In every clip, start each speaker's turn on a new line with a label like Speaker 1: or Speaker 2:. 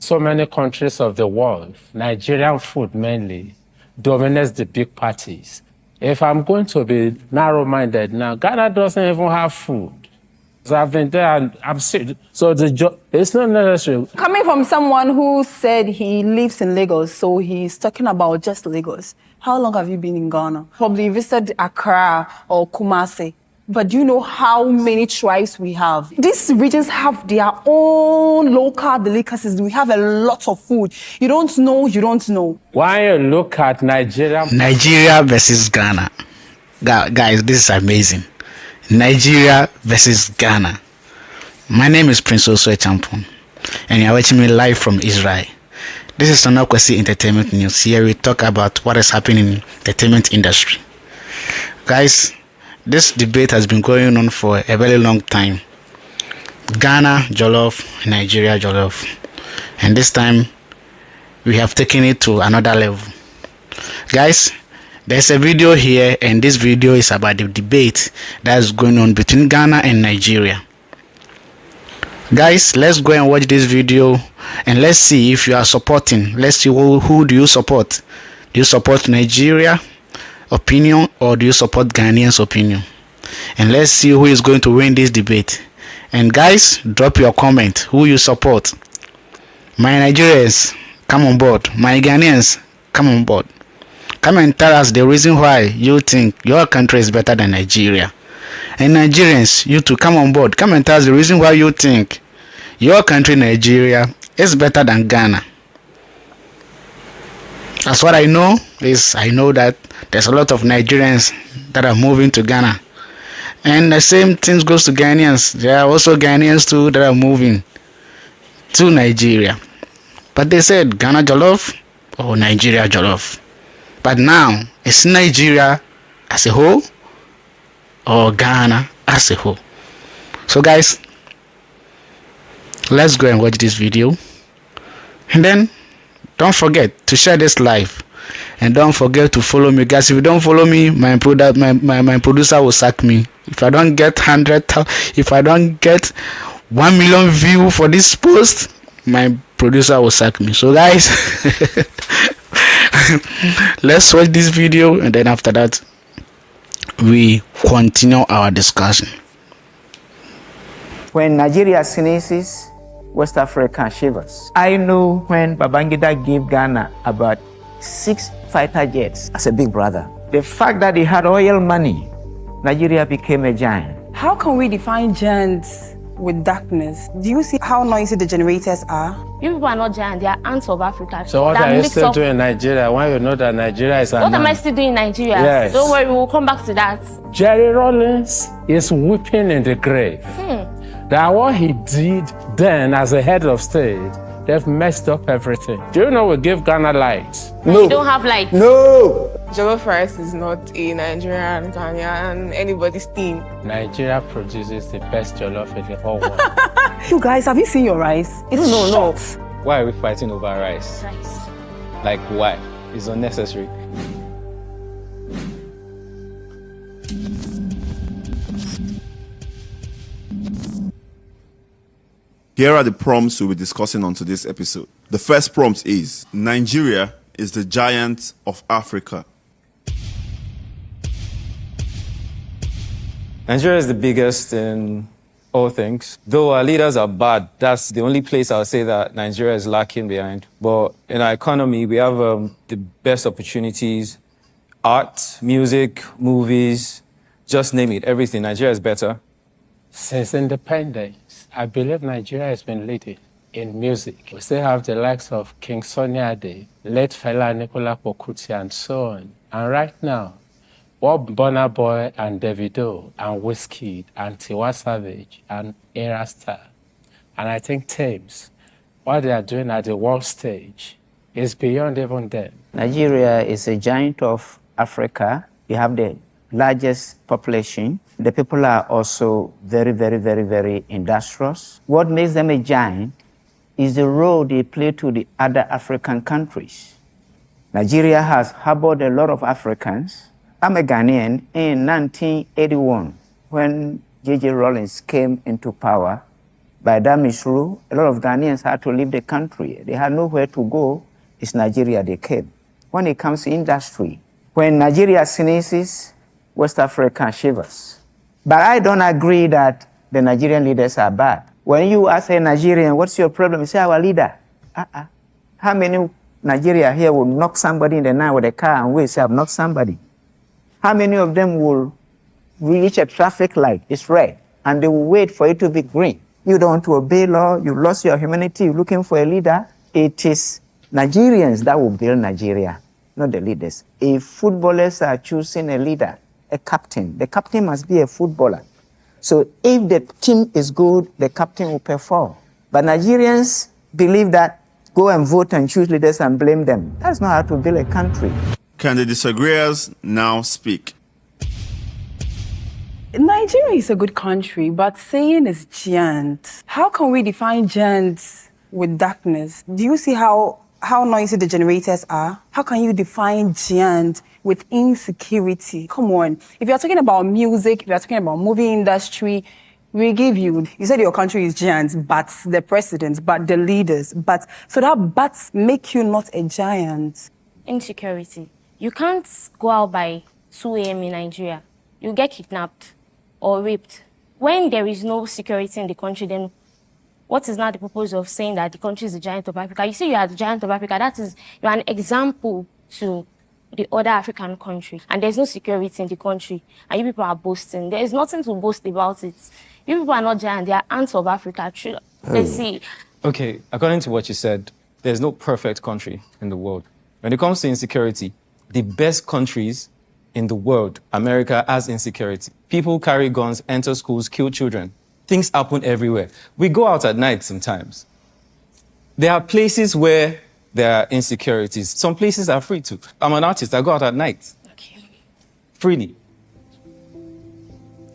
Speaker 1: so many countries of the world, Nigerian food mainly, dominates the big parties. If I'm going to be narrow-minded now, Ghana doesn't even have food. So I've been there and I'm sick. So it's not necessary.
Speaker 2: Coming from someone who said he lives in Lagos, so he's talking about just Lagos. How long have you been in Ghana? Probably visited Accra or Kumasi. But do you know how many tribes we have? These regions have their own local delicacies. We have a lot of food. You don't know, you don't know.
Speaker 1: Why you look at Nigeria
Speaker 3: versus Ghana. Guys, this is amazing. Nigeria versus Ghana. My name is Prince Oswe Champon, and you're watching me live from Israel. This is Anakwesi Entertainment News. Here we talk about what is happening in the entertainment industry. Guys, this debate has been going on for a very long time. Ghana jollof, Nigeria jollof. And this time, we have taken it to another level. Guys, there's a video here, and this video is about the debate that's going on between Ghana and Nigeria. Guys, let's go and watch this video, and let's see if you are supporting. Let's see who do you support. Do you support Nigeria opinion, or do you support Ghanaians opinion? And let's see who is going to win this debate. And guys, drop your comment who you support. My Nigerians, come on board. My Ghanaians, come on board. Come and tell us the reason why you think your country is better than Nigeria. And Nigerians, you too, come on board. Come and tell us the reason why you think your country, Nigeria, is better than Ghana. That's what I know. I know that there's a lot of Nigerians that are moving to Ghana. And the same thing goes to Ghanaians. There are also Ghanaians too that are moving to Nigeria. But they said Ghana jollof or Nigeria jollof. But now, it's Nigeria as a whole or Ghana as a whole. So guys, let's go and watch this video. And then, don't forget to share this live. And don't forget to follow me, guys. If you don't follow me, my producer will sack me. If I don't get 100,000, if I don't get 1 million views for this post, my producer will sack me. So guys, let's watch this video, and then after that, we continue our discussion.
Speaker 4: When Nigeria sneezes, West Africa shivers. I know when Babangida gave Ghana about 6 fighter jets as a big brother. The fact that he had oil money, Nigeria became a giant.
Speaker 2: How can we define giants with darkness? Do you see how noisy the generators are?
Speaker 5: You people are not giants, they are ants of Africa.
Speaker 1: So what are you still doing in Nigeria when you know that Nigeria is an
Speaker 5: What am I still doing in Nigeria?
Speaker 1: Yes.
Speaker 5: Don't worry, we'll come back to that.
Speaker 1: Jerry Rawlings is weeping in the grave. That what he did then as a head of state, they've messed up everything. Do you know we give Ghana lights?
Speaker 5: No. You don't have lights.
Speaker 6: No! Jollof rice is not a Nigerian, Ghanaian, anybody's thing.
Speaker 1: Nigeria produces the best jollof in the whole world.
Speaker 2: You guys, have you seen your rice? It's
Speaker 7: No. Why are we fighting over rice?
Speaker 5: Rice.
Speaker 7: Like, why? It's unnecessary.
Speaker 8: Here are the prompts we'll be discussing on today's episode. The first prompt is, Nigeria is the giant of Africa.
Speaker 7: Nigeria is the biggest in all things. Though our leaders are bad, that's the only place I'll say that Nigeria is lacking behind. But in our economy, we have the best opportunities. Art, music, movies, just name it, everything. Nigeria is better.
Speaker 1: Since independence, I believe Nigeria has been leading in music. We still have the likes of King Sunny Ade, late Fela Nicola Pokuti, and so on. And right now, what Burna Boy and Davido and Wizkid and Tiwa Savage and Era Star, and I think Thames, what they are doing at the world stage is beyond even them.
Speaker 4: Nigeria is a giant of Africa. You have the largest population. The people are also very, very, very, very industrious. What makes them a giant is the role they play to the other African countries. Nigeria has harbored a lot of Africans. I'm a Ghanaian. In 1981, when J.J. Rawlings came into power, by that misrule, a lot of Ghanaians had to leave the country. They had nowhere to go. It's Nigeria they came. When it comes to industry, when Nigeria sneezes, West Africa shivers. But I don't agree that the Nigerian leaders are bad. When you ask a Nigerian, what's your problem? You say, our leader. How many Nigeria here will knock somebody in the night with a car and wait, say, I've knocked somebody? How many of them will reach a traffic light, it's red, and they will wait for it to be green? You don't want to obey law, you lost your humanity, you're looking for a leader. It is Nigerians that will build Nigeria, not the leaders. If footballers are choosing a leader, a captain, the captain must be a footballer. So if the team is good, the captain will perform. But Nigerians believe that go and vote and choose leaders and blame them. That's not how to build a country.
Speaker 8: Can the disagreeers now speak?
Speaker 2: Nigeria is a good country, but saying is giant. How can we define giants with darkness? Do you see how noisy the generators are? How can you define giant with insecurity? Come on. If you're talking about music, if you're talking about movie industry, we give you. You said your country is giant, but the presidents, but the leaders, but so that buts make you not a giant.
Speaker 5: Insecurity. You can't go out by 2 a.m. in Nigeria. You get kidnapped or raped. When there is no security in the country, then what is now the purpose of saying that the country is the giant of Africa? You say you are the giant of Africa. That is, you're an example to the other African countries. And there's no security in the country. And you people are boasting. There is nothing to boast about it. You people are not giant. They are ants of Africa. Let's see.
Speaker 7: Okay, according to what you said, there's no perfect country in the world. When it comes to insecurity, the best countries in the world, America has insecurity. People carry guns, enter schools, kill children. Things happen everywhere. We go out at night sometimes. There are places where there are insecurities. Some places are free too. I'm an artist, I go out at night.
Speaker 5: Okay.
Speaker 7: Freely.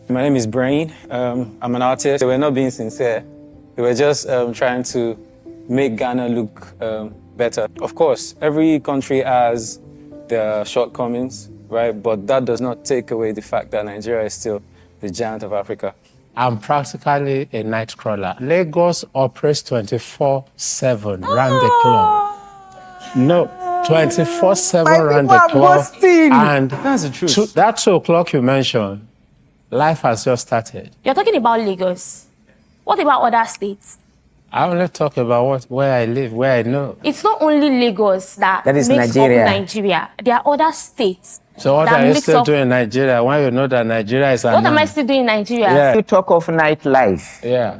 Speaker 7: My name is Brain. I'm an artist. They were not being sincere. They were just trying to make Ghana look better. Of course, every country has their shortcomings, right? But that does not take away the fact that Nigeria is still the giant of Africa.
Speaker 1: I'm practically a night crawler. Lagos operates 24/7 round the clock. No, 24/7 round the clock. And
Speaker 7: That's the truth.
Speaker 1: that 2 o'clock you mentioned, life has just started.
Speaker 5: You're talking about Lagos. What about other states?
Speaker 1: I only talk about where I live, where I know.
Speaker 5: It's not only Lagos that
Speaker 4: That is
Speaker 5: makes
Speaker 4: Nigeria.
Speaker 5: up Nigeria. There are other states.
Speaker 1: So what
Speaker 5: that
Speaker 1: are you
Speaker 5: mix
Speaker 1: still
Speaker 5: up-
Speaker 1: doing in Nigeria when you know that Nigeria is
Speaker 5: What am I
Speaker 1: unknown?
Speaker 5: still doing in Nigeria?
Speaker 1: Yeah.
Speaker 4: You talk of nightlife.
Speaker 1: Yeah.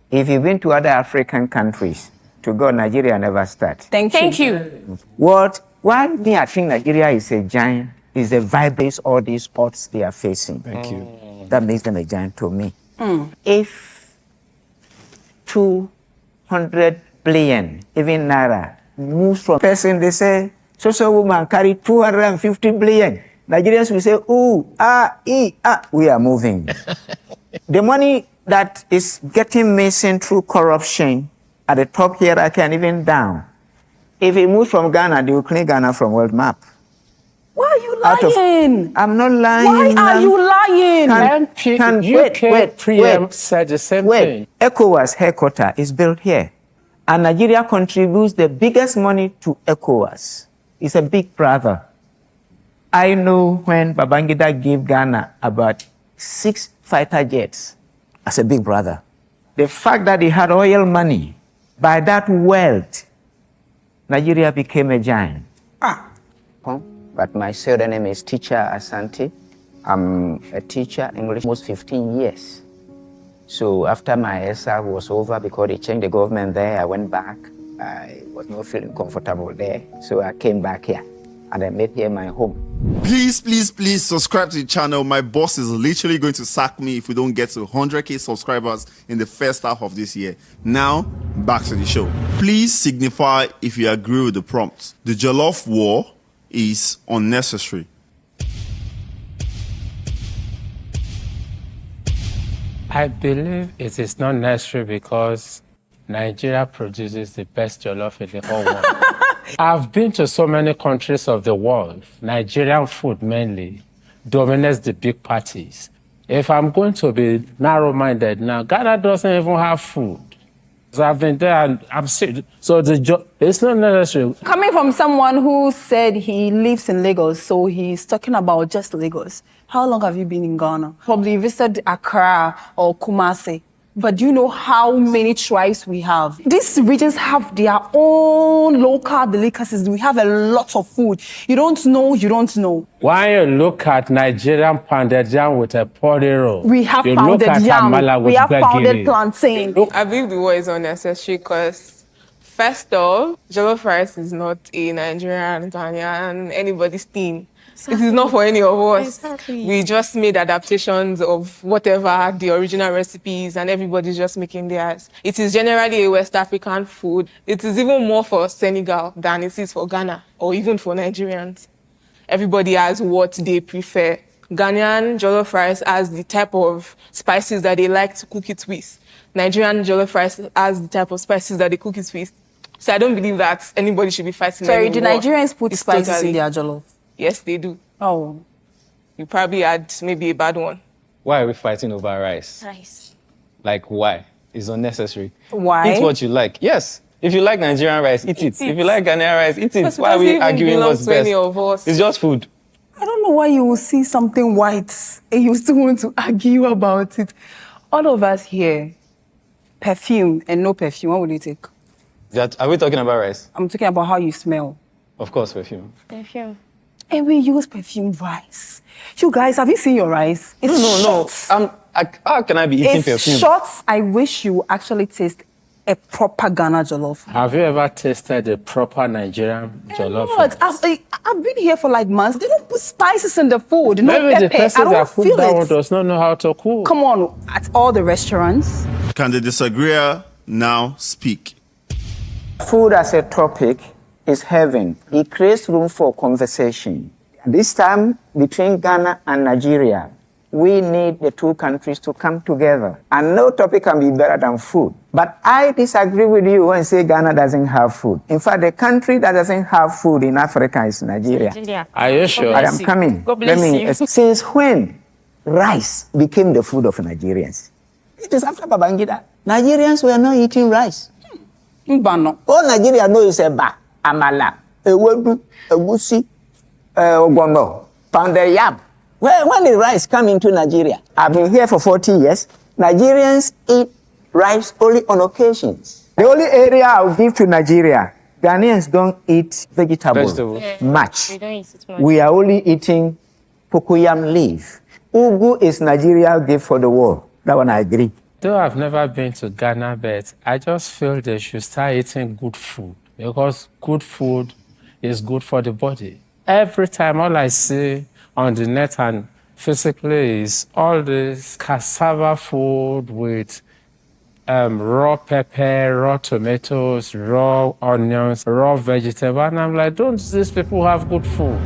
Speaker 4: If you've been to other African countries, to God, Nigeria never starts.
Speaker 5: Thank you.
Speaker 4: Why me, I think Nigeria is a giant, is the vibrates all these odds they are facing.
Speaker 7: Thank you.
Speaker 4: That makes them a giant to me. If 200 billion, even Naira, moves from person, they say, so woman carry 250 billion. Nigerians will say, ooh, we are moving. The money that is getting missing through corruption at the top hierarchy and even down, if it moves from Ghana, they will clean Ghana from world map.
Speaker 2: Why are you lying?
Speaker 4: I'm not lying.
Speaker 2: Why are you lying?
Speaker 1: UK PM said the same thing.
Speaker 4: ECOWAS headquarters is built here. And Nigeria contributes the biggest money to ECOWAS. It's a big brother. I know when Babangida gave Ghana about 6 fighter jets as a big brother. The fact that he had oil money, by that wealth, Nigeria became a giant. But my pseudonym is Teacher Asante. I'm a teacher, English, almost 15 years. So after my SR was over, because they changed the government there, I went back. I was not feeling comfortable there. So I came back here and I made here my home.
Speaker 8: Please, please, please subscribe to the channel. My boss is literally going to sack me if we don't get to 100k subscribers in the first half of this year. Now, back to the show. Please signify if you agree with the prompt. The Jollof War is unnecessary.
Speaker 1: I believe it is not necessary because Nigeria produces the best jollof in the whole world. I've been to so many countries of the world. Nigerian food mainly dominates the big parties. If I'm going to be narrow-minded now, Ghana doesn't even have food. So I've been there and I'm sick. So it's not necessary.
Speaker 2: Coming from someone who said he lives in Lagos, so he's talking about just Lagos. How long have you been in Ghana? Probably visited Accra or Kumasi. But do you know how many tribes we have? These regions have their own local delicacies. We have a lot of food. You don't know, you don't know.
Speaker 1: When you look at Nigerian pounded yam with a porridge,
Speaker 2: We have
Speaker 1: you
Speaker 2: pounded
Speaker 1: look at
Speaker 2: yam,
Speaker 1: amala with
Speaker 2: we have pounded
Speaker 1: gbegiri.
Speaker 2: plantain.
Speaker 6: I believe the word is unnecessary because, first off, jollof rice is not a Nigerian and Ghanaian anybody's thing. It is not for any of us.
Speaker 5: Exactly.
Speaker 6: We just made adaptations of whatever the original recipes and everybody's just making theirs. It is generally a West African food. It is even more for Senegal than it is for Ghana or even for Nigerians. Everybody has what they prefer. Ghanaian jollof rice has the type of spices that they like to cook it with. Nigerian jollof rice has the type of spices that they cook it with. So I don't believe that anybody should be fighting
Speaker 2: Sorry, do
Speaker 6: anymore.
Speaker 2: Nigerians put
Speaker 6: It's
Speaker 2: spices
Speaker 6: totally-
Speaker 2: in their jollof?
Speaker 6: Yes, they do.
Speaker 2: Oh.
Speaker 6: You probably had maybe a bad one.
Speaker 7: Why are we fighting over rice?
Speaker 5: Rice.
Speaker 7: Like, why? It's unnecessary.
Speaker 2: Why?
Speaker 7: Eat what you like. Yes. If you like Nigerian rice, eat it.
Speaker 5: it.
Speaker 7: If you like Ghanaian rice, eat it.
Speaker 6: Because
Speaker 7: Why are we
Speaker 6: it doesn't even
Speaker 7: arguing
Speaker 6: belong
Speaker 7: what's
Speaker 6: to any
Speaker 7: best?
Speaker 6: of us.
Speaker 7: It's just food.
Speaker 2: I don't know why you will see something white and you still want to argue about it. All of us here, perfume and no perfume, what would you take?
Speaker 7: Are we talking about rice?
Speaker 2: I'm talking about how you smell.
Speaker 7: Of course, perfume.
Speaker 5: Perfume.
Speaker 2: And we use perfume rice. You guys, have you seen your rice? It's short.
Speaker 7: How can I be eating
Speaker 2: It's
Speaker 7: perfume?
Speaker 2: short. I wish you actually taste a proper Ghana jollof.
Speaker 1: Have you ever tasted a proper Nigerian jollof?
Speaker 2: But I've been here for like months. They don't put spices in the food. No
Speaker 1: Maybe the
Speaker 2: pepper. I
Speaker 1: person
Speaker 2: don't
Speaker 1: that cooked
Speaker 2: feel
Speaker 1: that one
Speaker 2: it.
Speaker 1: does not know how to cook.
Speaker 2: Come on, at all the restaurants.
Speaker 8: Can the disagreeer now speak?
Speaker 4: Food as a topic is heaven. It creates room for conversation. This time, between Ghana and Nigeria, we need the two countries to come together. And no topic can be better than food. But I disagree with you when you say Ghana doesn't have food. In fact, the country that doesn't have food in Africa is Nigeria.
Speaker 5: Nigeria.
Speaker 1: Are you sure?
Speaker 4: I am coming.
Speaker 5: God bless you.
Speaker 4: Since when rice became the food of Nigerians? It is after Babangida. Nigerians were not eating rice.
Speaker 2: Mbano.
Speaker 4: All Nigeria know is eba, amala, ewedu, egusi, ogbono, pounded yam. When did rice come into Nigeria? I've been here for 40 years. Nigerians eat rice only on occasions. The only area I'll give to Nigeria, Ghanaians don't eat vegetables much.
Speaker 5: We don't eat it much.
Speaker 4: We are only eating cocoyam leaf. Ugu is Nigeria's gift for the world. That one I agree.
Speaker 1: Though I've never been to Ghana, but I just feel they should start eating good food because good food is good for the body. Every time, all I see on the net and physically is all this cassava food with raw pepper, raw tomatoes, raw onions, raw vegetable. And I'm like, don't these people have good food?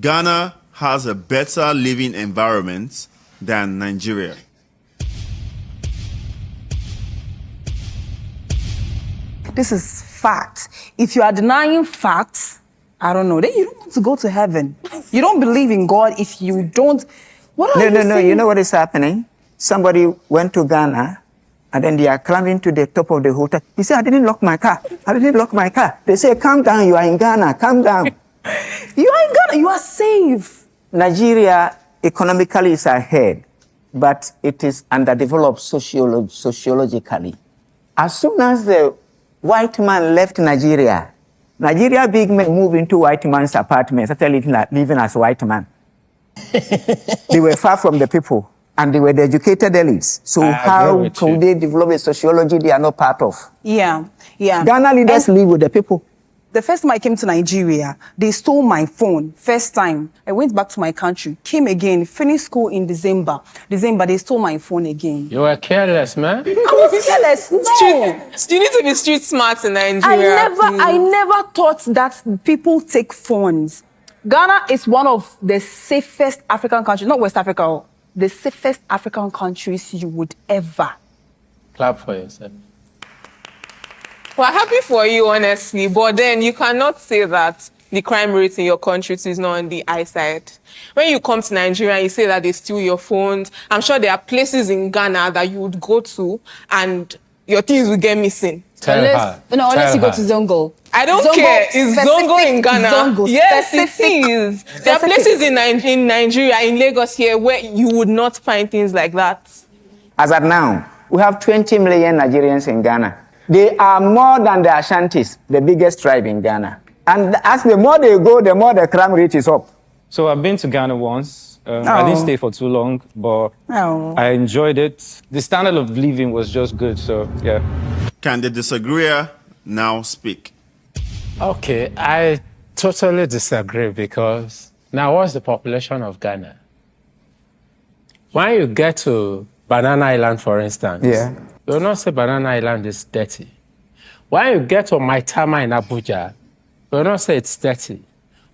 Speaker 8: Ghana has a better living environment than Nigeria.
Speaker 2: This is fact. If you are denying facts, I don't know, then you don't want to go to heaven. You don't believe in God if you don't. What are you
Speaker 4: No.
Speaker 2: saying?
Speaker 4: You know what is happening? Somebody went to Ghana and then they are climbing to the top of the hotel. He said, I didn't lock my car. They say, calm down, you are in Ghana, calm down.
Speaker 2: You are in Ghana, you are safe.
Speaker 4: Nigeria economically is ahead, but it is underdeveloped sociologically. As soon as the white man left Nigeria big men moved into white man's apartments, started living as white man. They were far from the people, and they were the educated elites. So
Speaker 1: I
Speaker 4: how
Speaker 1: agree with
Speaker 4: could
Speaker 1: you.
Speaker 4: they develop a sociology they are not part of?
Speaker 2: Yeah.
Speaker 4: Ghana leaders live with the people.
Speaker 2: The first time I came to Nigeria, they stole my phone. First time, I went back to my country, came again, finished school in December, they stole my phone again.
Speaker 1: You were careless, man.
Speaker 2: I was careless. No.
Speaker 6: You need to be street smart in Nigeria.
Speaker 2: I never thought that people take phones. Ghana is one of the safest African countries, not West Africa, the safest African countries you would ever.
Speaker 1: Clap for yourself.
Speaker 6: We're happy for you, honestly, but then you cannot say that the crime rate in your country is not on the high side. When you come to Nigeria and you say that they steal your phones, I'm sure there are places in Ghana that you would go to and your things will get missing.
Speaker 2: Unless you go to Zongo.
Speaker 6: I don't
Speaker 2: Zongo,
Speaker 6: care. Is Zongo in Ghana?
Speaker 2: Zongo,
Speaker 6: Yes, it is. There are places in Nigeria, in Lagos here, where you would not find things like that.
Speaker 4: As at now, we have 20 million Nigerians in Ghana. They are more than the Ashantis, the biggest tribe in Ghana. And as the more they go, the more the crime rate is up.
Speaker 7: So I've been to Ghana once. I didn't stay for too long, but I enjoyed it. The standard of living was just good, so yeah.
Speaker 8: Can the disagreeer now speak?
Speaker 1: Okay, I totally disagree because now what's the population of Ghana? When you get to Banana Island, for instance, you will not say Banana Island is dirty. When you get to Maitama in Abuja, you will not say it's dirty.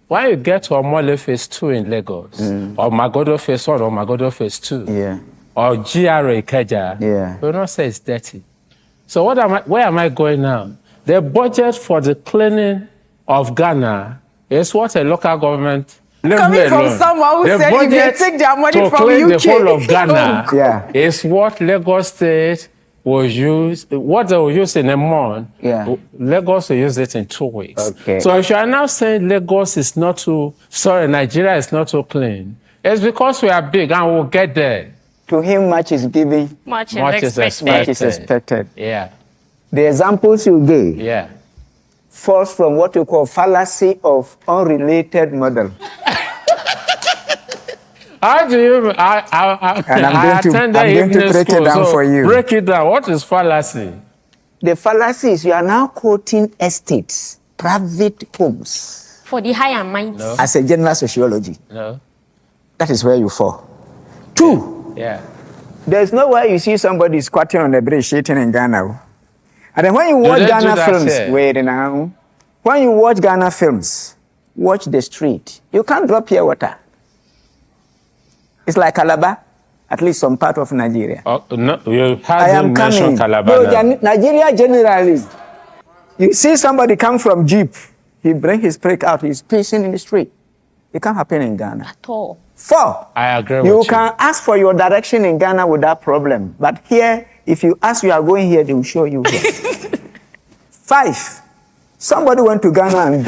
Speaker 1: When you get to Omole Phase 2 in Lagos, or Magodo Phase 1 or Magodo Phase 2, or GRA Ikeja, you will not say it's dirty. So where am I going now? The budget for the cleaning of Ghana is what a local government...
Speaker 2: Coming from someone who said if they take their money from UK.
Speaker 1: The whole of Ghana is what Lagos State will use, what they will use in a month, Lagos will use it in 2 weeks.
Speaker 4: Okay.
Speaker 1: So if you are now saying Lagos is not too, Nigeria is not too clean, it's because we are big and we'll get there.
Speaker 4: To him, much is given.
Speaker 5: Much is expected.
Speaker 4: Much is expected.
Speaker 1: Yeah.
Speaker 4: The examples you gave falls from what you call fallacy of unrelated model.
Speaker 1: How do you...
Speaker 4: And I'm going to break it down for you.
Speaker 1: Break it down. What is fallacy?
Speaker 4: The fallacy is you are now quoting estates, private homes.
Speaker 5: For the high and mighty.
Speaker 1: No.
Speaker 4: As a general sociology.
Speaker 1: No.
Speaker 4: That is where you fall. 2. There's no way you see somebody squatting on the bridge shitting in Ghana. And then when you watch Ghana films, wait now. When you watch Ghana films, watch the street. You can't drop your water. It's like Calabar, at least some part of Nigeria.
Speaker 1: No, you haven't mentioned Calabar.
Speaker 4: No, Nigeria generally. You see somebody come from Jeep, he bring his brake out, he's pacing in the street. It can't happen in Ghana.
Speaker 5: At all.
Speaker 4: 4.
Speaker 1: I agree with
Speaker 4: you. You can ask for your direction in Ghana without problem. But here, if you ask you are going here, they will show you here. 5. Somebody went to Ghana and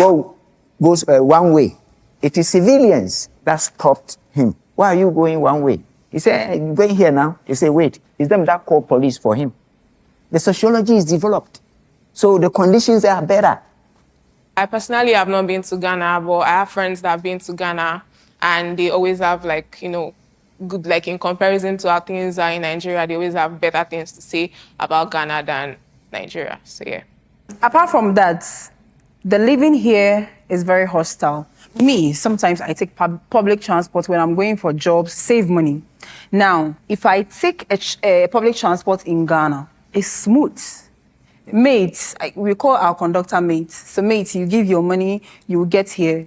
Speaker 4: goes one way. It is civilians that stopped him. Why are you going one way? He said, I'm going here now. He said, wait, it's them that call police for him. The sociology is developed. So the conditions are better.
Speaker 6: I personally have not been to Ghana, but I have friends that have been to Ghana, and they always have, like, you know, good, like, in comparison to how things are in Nigeria, they always have better things to say about Ghana than Nigeria. So, yeah.
Speaker 2: Apart from that, the living here is very hostile. Me, sometimes I take public transport when I'm going for jobs, save money. Now, if I take a public transport in Ghana, it's smooth. Mates, we call our conductor mates. So mates, you give your money, you get here.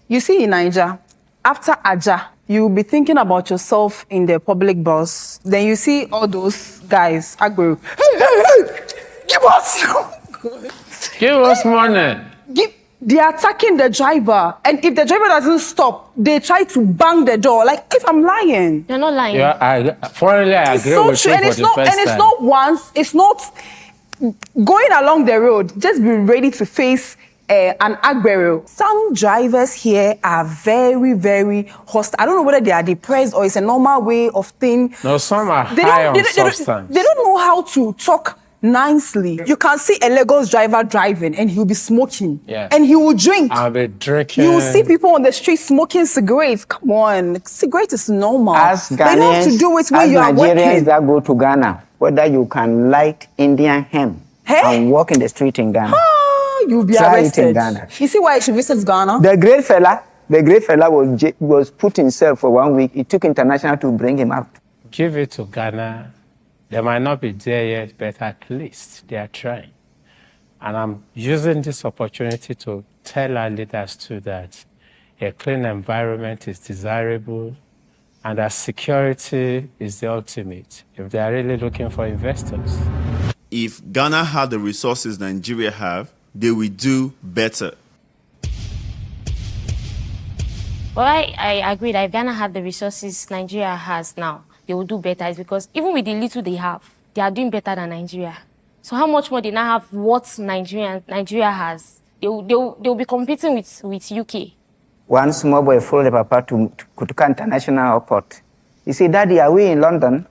Speaker 2: You see in Nigeria, after Aja, you'll be thinking about yourself in the public bus. Then you see all those guys, Agro, hey, give us!
Speaker 1: Give us money.
Speaker 2: They're attacking the driver. And if the driver doesn't stop, they try to bang the door. Like, if I'm lying.
Speaker 5: You're not lying.
Speaker 1: Yeah, I agree with you for the first time.
Speaker 2: And it's not once, it's not going along the road. Just be ready to face an agbero. Some drivers here are very, very hostile. I don't know whether they are depressed or it's a normal way of thing.
Speaker 1: No, some are high on substance.
Speaker 2: They don't know how to talk nicely. You can see a Lagos driver driving and he'll be smoking. And he will drink.
Speaker 1: I'll be drinking.
Speaker 2: You will see people on the street smoking cigarettes. Come on, cigarette is normal.
Speaker 4: As Ghanaians,
Speaker 2: they don't have to do it when you are working.
Speaker 4: Nigerians that go to Ghana, whether you can light Indian hemp and walk in the street in Ghana.
Speaker 2: You'll be
Speaker 4: Try
Speaker 2: arrested.
Speaker 4: it in Ghana.
Speaker 2: You see why you should visit Ghana?
Speaker 4: The great fella was put himself for 1 week. It took international to bring him out.
Speaker 1: Give it to Ghana. They might not be there yet, but at least they are trying. And I'm using this opportunity to tell our leaders too that a clean environment is desirable and that security is the ultimate if they are really looking for investors.
Speaker 8: If Ghana had the resources Nigeria have, they will do better.
Speaker 5: But I agree that if Ghana had the resources Nigeria has now, they will do better. It's because even with the little they have, they are doing better than Nigeria. So how much more they now have what Nigeria has? They'll be competing with UK.
Speaker 4: One small boy followed the papa to Kutuka International Airport. He said, Daddy, are we in London?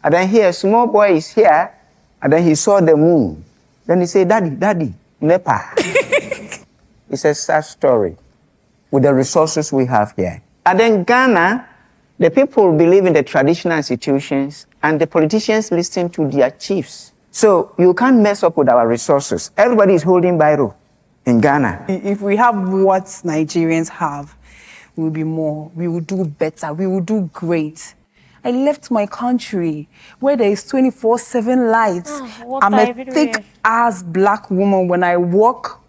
Speaker 4: And then here, small boy is here, and then he saw the moon. Then he said, Daddy, Nepal. It's a sad story with the resources we have here. And then Ghana, the people believe in the traditional institutions, and the politicians listen to their chiefs. So you can't mess up with our resources. Everybody is holding biro in Ghana.
Speaker 2: If we have what Nigerians have, we will be more. We will do better. We will do great. I left my country where there is 24/7 lights. I'm a thick-ass black woman. When I walk,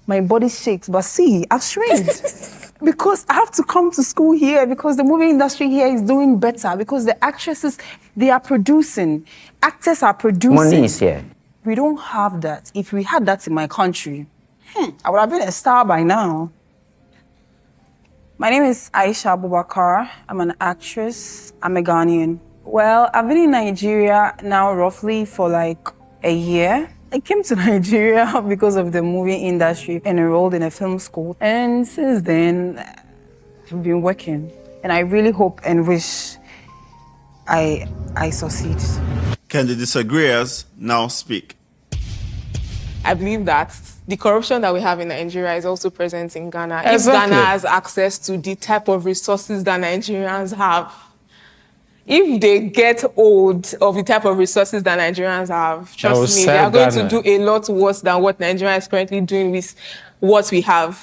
Speaker 2: my body shakes. But see, I've shrinked. Because I have to come to school here, because the movie industry here is doing better, because the actresses, they are producing. Actors are producing.
Speaker 4: Money is here.
Speaker 2: We don't have that. If we had that in my country, I would have been a star by now. My name is Aisha Abubakar. I'm an actress. I'm a Ghanaian. Well, I've been in Nigeria now roughly for like a year. I came to Nigeria because of the movie industry and enrolled in a film school. And since then, I've been working. And I really hope and wish I succeed.
Speaker 8: Can the disagreeers now speak?
Speaker 6: I believe that the corruption that we have in Nigeria is also present in Ghana.
Speaker 1: Exactly.
Speaker 6: If Ghana has access to the type of resources that Nigerians have, if they get old of the type of resources that Nigerians have, trust me, they are going to do a lot worse than what Nigeria is currently doing with what we have.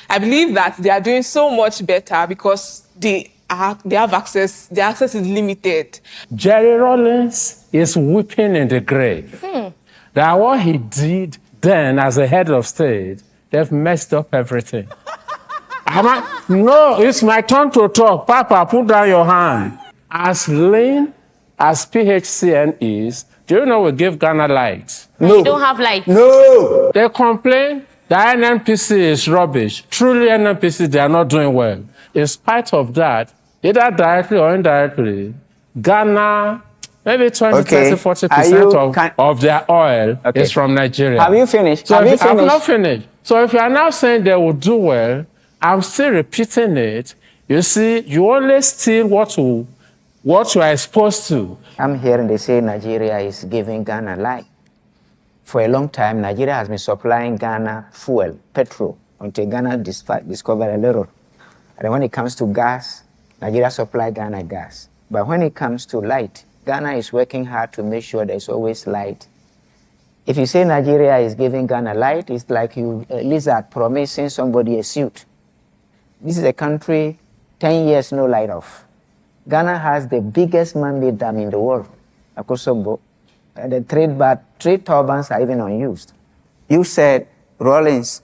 Speaker 6: I believe that they are doing so much better because they have access. The access is limited.
Speaker 1: Jerry Rawlings is weeping in the grave. That what he did then as a head of state, they've messed up everything. No, it's my turn to talk. Papa, put down your hand. As lean as PHCN is, do you know we give Ghana lights?
Speaker 5: No. We don't have lights.
Speaker 1: No. They complain that NNPC is rubbish. Truly, NNPC, they are not doing well. In spite of that, either directly or indirectly, Ghana, maybe 20, 30, 40% of their oil is from Nigeria.
Speaker 4: Have you finished?
Speaker 1: So I've not finished. So if you are now saying they will do well, I'm still repeating it. You see, you only steal what you are exposed to.
Speaker 4: I'm hearing they say Nigeria is giving Ghana light. For a long time, Nigeria has been supplying Ghana fuel, petrol, until Ghana discovered a little. And when it comes to gas, Nigeria supplies Ghana gas. But when it comes to light, Ghana is working hard to make sure there's always light. If you say Nigeria is giving Ghana light, it's like a lizard promising somebody a suit. This is a country, 10 years, no light off. Ghana has the biggest man-made dam in the world, Akosombo. The trade turbines are even unused. You said Rawlings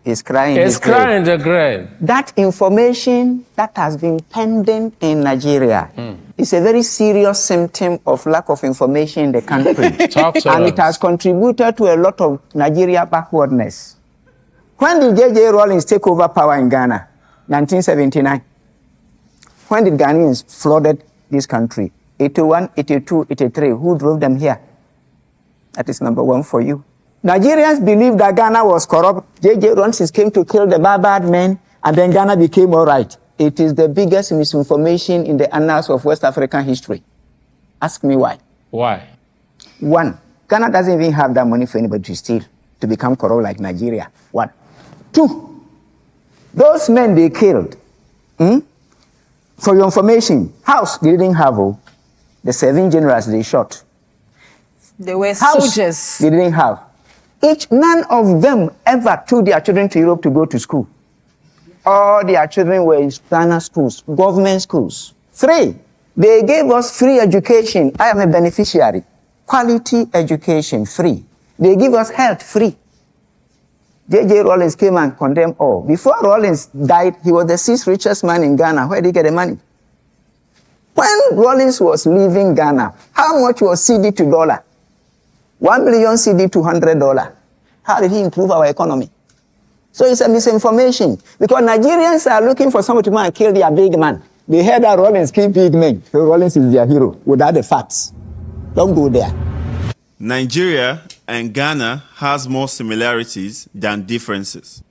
Speaker 4: is crying in the grave. That information that has been pending in Nigeria is a very serious symptom of lack of information in the country. And it has contributed to a lot of Nigeria backwardness. When did J.J. Rawlings take over power in Ghana? 1979. When did Ghanaians flooded this country? 81, 82, 83. Who drove them here? That is number one for you. Nigerians believe that Ghana was corrupt. J.J. Rawlings came to kill the barbaric men, and then Ghana became all right. It is the biggest misinformation in the annals of West African history. Ask me why.
Speaker 1: Why?
Speaker 4: One, Ghana doesn't even have that money for anybody to steal, to become corrupt like Nigeria. One. Two, those men they killed, for your information, house they didn't have, the 7 generals they shot.
Speaker 2: They were
Speaker 4: House,
Speaker 2: soldiers.
Speaker 4: they didn't have. None of them ever took their children to Europe to go to school. All their children were in Ghana schools, government schools. 3, they gave us free education. I am a beneficiary. Quality education, free. They give us health, free. J.J. Rawlings came and condemned all. Before Rawlings died, he was the 6th richest man in Ghana. Where did he get the money? When Rawlings was leaving Ghana, how much was CD to dollar? 1 million CD to $100. How did he improve our economy? So it's a misinformation because Nigerians are looking for someone to come and kill their big man. They heard that Rollins killed big men. So Rollins is their hero without the facts. Don't go there.
Speaker 8: Nigeria and Ghana has more similarities than differences.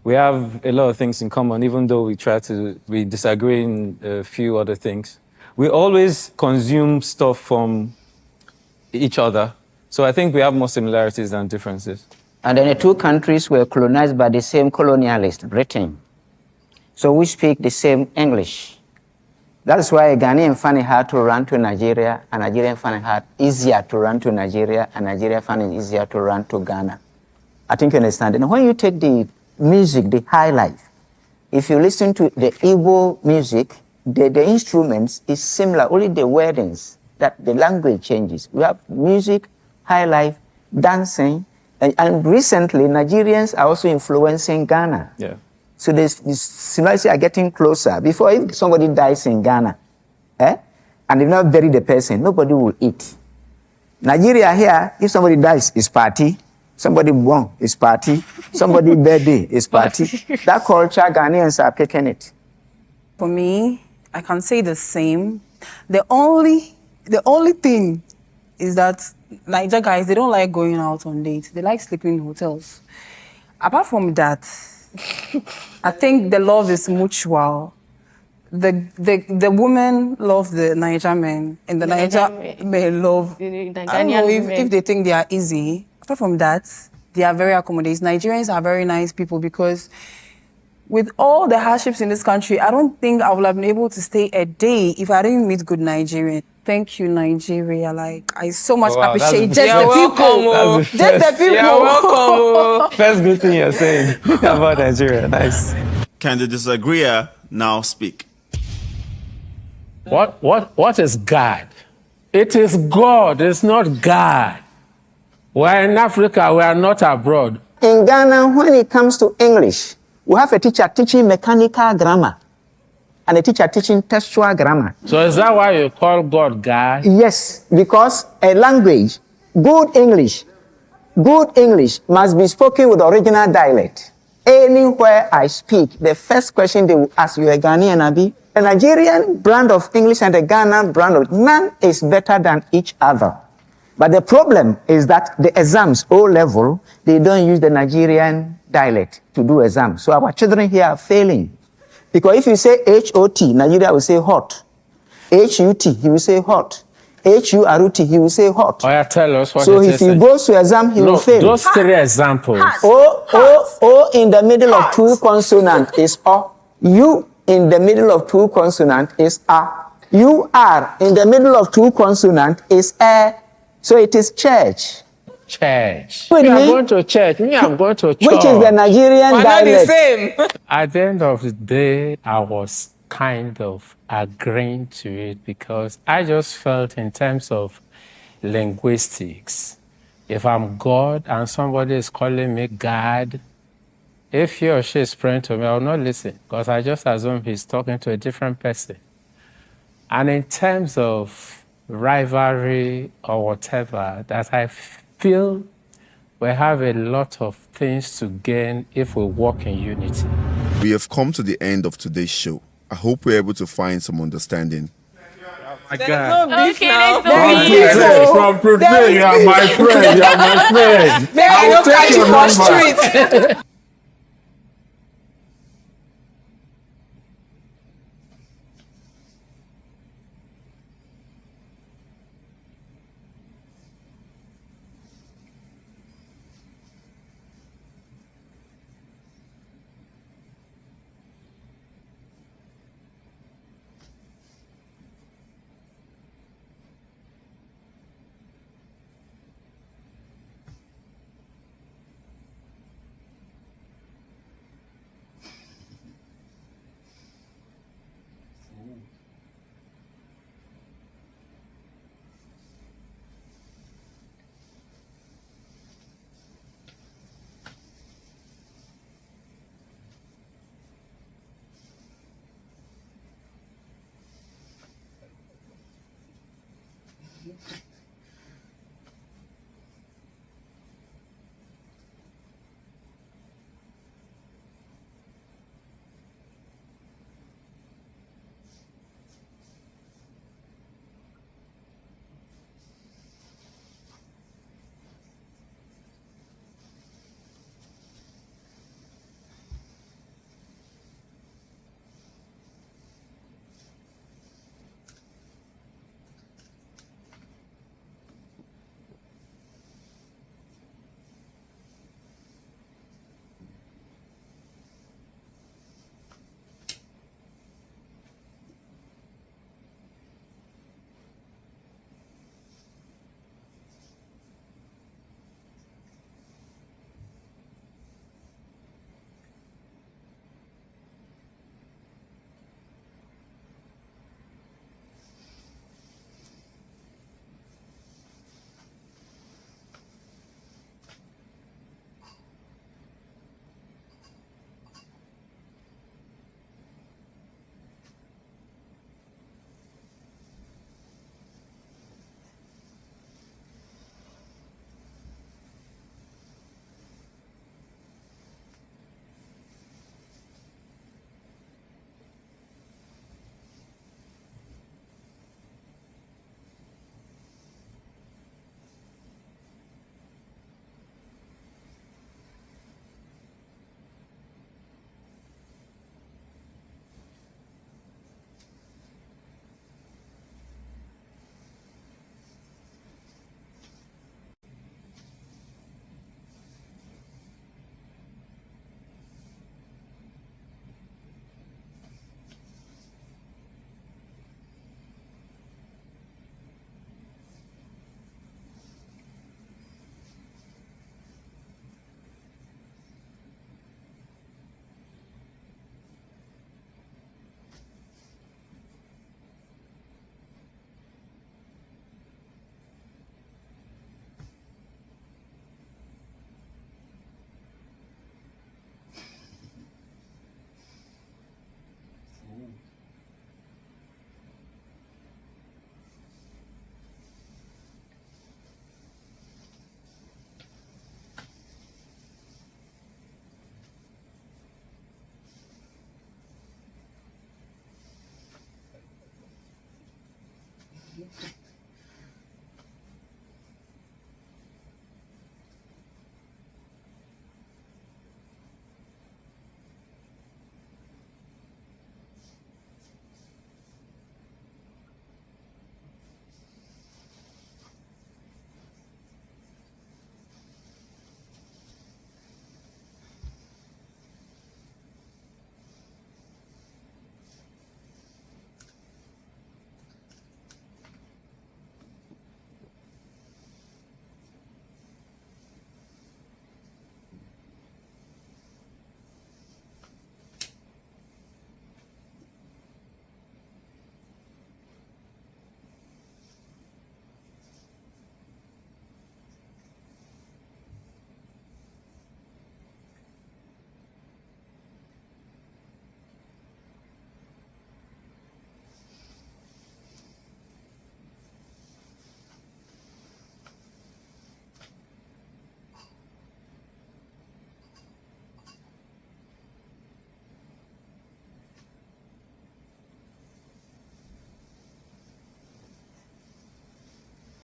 Speaker 7: We have a lot of things in common, even though we disagree in a few other things. We always consume stuff from each other. So I think we have more similarities than differences.
Speaker 4: And then the two countries were colonized by the same colonialist, Britain. So we speak the same English. That's why a Ghanaian family had to run to Nigeria, and a Nigerian family had easier to run to Nigeria, and Nigerian family easier to run to Ghana. I think you understand. And when you take the music, the high life, if you listen to the Igbo music, the instruments is similar, only the wordings, that the language changes. We have music, high life, dancing, and recently Nigerians are also influencing Ghana.
Speaker 7: Yeah.
Speaker 4: So the similarities are getting closer. Before, if somebody dies in Ghana, and they not bury the person, nobody will eat. Nigeria here, if somebody dies, it's party. Somebody born is party. Somebody birthday is party. That culture, Ghanaians are picking it.
Speaker 2: For me, I can say the same. The only thing is that Niger guys, they don't like going out on dates. They like sleeping in hotels. Apart from that, I think the love is mutual. The women love the Niger men, and the Niger men love. I don't know if they think they are easy. Apart from that, they are very accommodating. Nigerians are very nice people because with all the hardships in this country, I don't think I would have been able to stay a day if I didn't meet good Nigerians. Thank you, Nigeria. Like, I so much appreciate just the people. Just the people.
Speaker 6: You're welcome.
Speaker 7: First good thing you're saying about Nigeria. Nice.
Speaker 8: Can the disagreeer now speak?
Speaker 1: What is God? It is God, it's not God. We're in Africa, we are not abroad.
Speaker 4: In Ghana, when it comes to English, we have a teacher teaching mechanical grammar and a teacher teaching textual grammar.
Speaker 1: So is that why you call God God?
Speaker 4: Yes, because a language, good English must be spoken with original dialect. Anywhere I speak, the first question they will ask you, a Ghanaian, Abi? The Nigerian brand of English and the Ghana brand of none is better than each other. But the problem is that the exams, O level, they don't use the Nigerian dialect to do exams. So our children here are failing. Because if you say H-O-T, Nigeria will say hot. H-U-T, he will say hot. H-U-R-U-T, he will say hot.
Speaker 1: Oh, yeah, tell us what
Speaker 4: so
Speaker 1: it
Speaker 4: if
Speaker 1: is.
Speaker 4: he goes to exam, he will fail.
Speaker 1: Those three examples.
Speaker 4: O in the middle of two consonant is O. U in the middle of two consonant is A. U-R in the middle of two consonant is E. So it is church.
Speaker 1: Church.
Speaker 4: With
Speaker 1: You are
Speaker 4: me?
Speaker 1: going to church. Me, I'm going to church.
Speaker 4: Which is the Nigerian
Speaker 6: We're not the
Speaker 4: dialect.
Speaker 6: same.
Speaker 1: At the end of the day, I was kind of agreeing to it because I just felt in terms of linguistics, if I'm God and somebody is calling me God, if he or she is praying to me, I will not listen because I just assume he's talking to a different person. And in terms of rivalry or whatever, that I feel we have a lot of things to gain if we work in unity.
Speaker 8: We have come to the end of today's show. I hope we're able to find some understanding.
Speaker 6: There's no beef now.
Speaker 1: From today, you are my friend. You are my friend.
Speaker 6: Maybe I don't catch you for street.